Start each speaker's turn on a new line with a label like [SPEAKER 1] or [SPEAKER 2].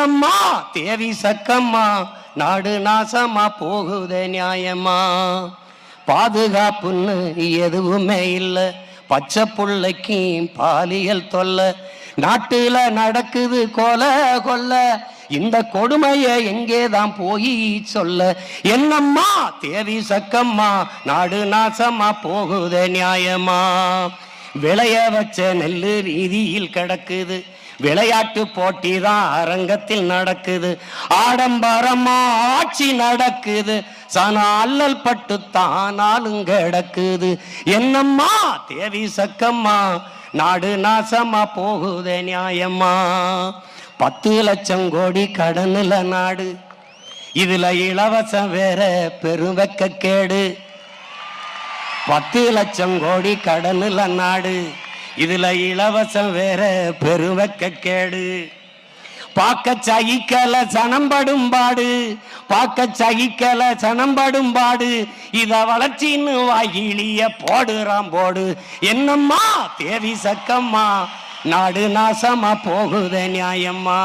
[SPEAKER 1] என்னம்மா தேவி சக்கம்மா நாடு நாசமா போகுதே நியாயமா. பாதுகாப்புன்னு எதுவுமே இல்லை, பச்சை புள்ளைக்கு பாலியல் தொல்லை, நாட்டுல நடக்குது கொலை கொல்ல, இந்த கொடுமைய எங்கேதான் போய் சொல்ல. என்னம்மா தேவி சக்கம்மா நாடு நாசமா போகுதே நியாயமா. விளைய வச்ச நெல்லு ரீதியில் கிடக்குது, விளையாட்டு போட்டி தான் அரங்கத்தில் நடக்குது, ஆடம்பரமா ஆட்சி நடக்குது, சன அல்லல் பட்டு தானாலும் கிடக்குது. என்னம்மா தேவி சக்கம்மா நாடு நாசமா போகுதே நியாயமா. 10 லட்சம் கோடி கடனுல நாடு, இதுல இலவசம் வேற பெருவெக்க கேடு. 10 லட்சம் கோடி கடனுல நாடு, இதுல இலவசம் வேற பெருவெக்க கேடு. பார்க்க சகிக்கல சனம்படும் பாடு, பார்க்க சகிக்கல சனம்படும் பாடு, இத வளர்ச்சின்னு வாயிலிய போடுறான் போடு. என்னம்மா தேவி சக்கம்மா நாடு நாசமா போகுதே நியாயம்மா.